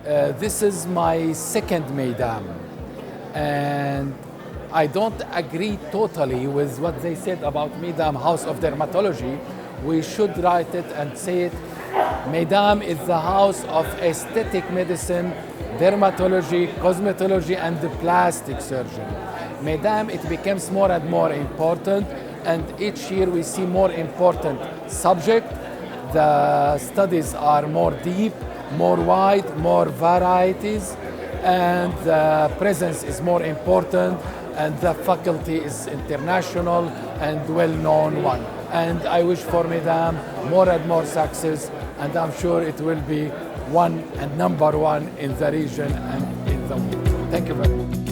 This is my second MEIDAM, and I don't agree totally with what they said about MEIDAM House of Dermatology. We should write it and say it. MEIDAM is the house of aesthetic medicine, dermatology, cosmetology, and the plastic surgery. MEIDAM, it becomes more and more important, and each year we see more important subject. The studies are more deep, more wide, more varieties, and the presence is more important, and the faculty is international and well-known one. And I wish for MEIDAM more and more success, and I'm sure it will be one and number one in the region and in the world. Thank you very much.